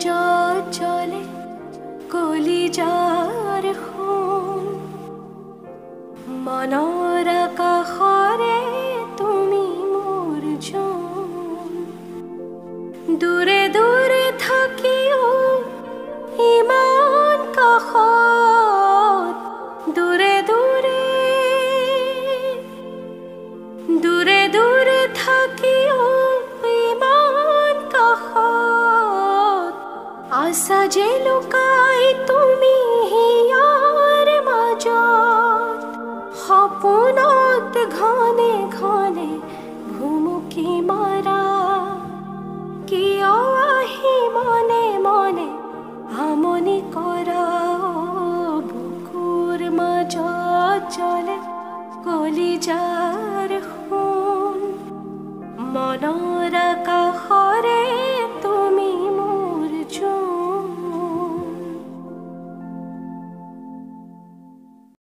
মাজত জ্বলে কলিজাৰ সোণ মনৰ আকাশৰে তুমি মোৰ জোন দূৰে দূৰে থাকিও ইমান কাষত দূৰে দূৰে দূৰে দূৰে থাকিও ইমান কাষত আশা যে লুকাই তুমি হিয়াৰ মাজত সপোনত ঘনে ঘনে ভুমুকি মাৰা কিয় আহি মনে মনে আমনি কৰা বুকুৰ মাজত জ্বলে কলিজাৰ সোণ মনৰ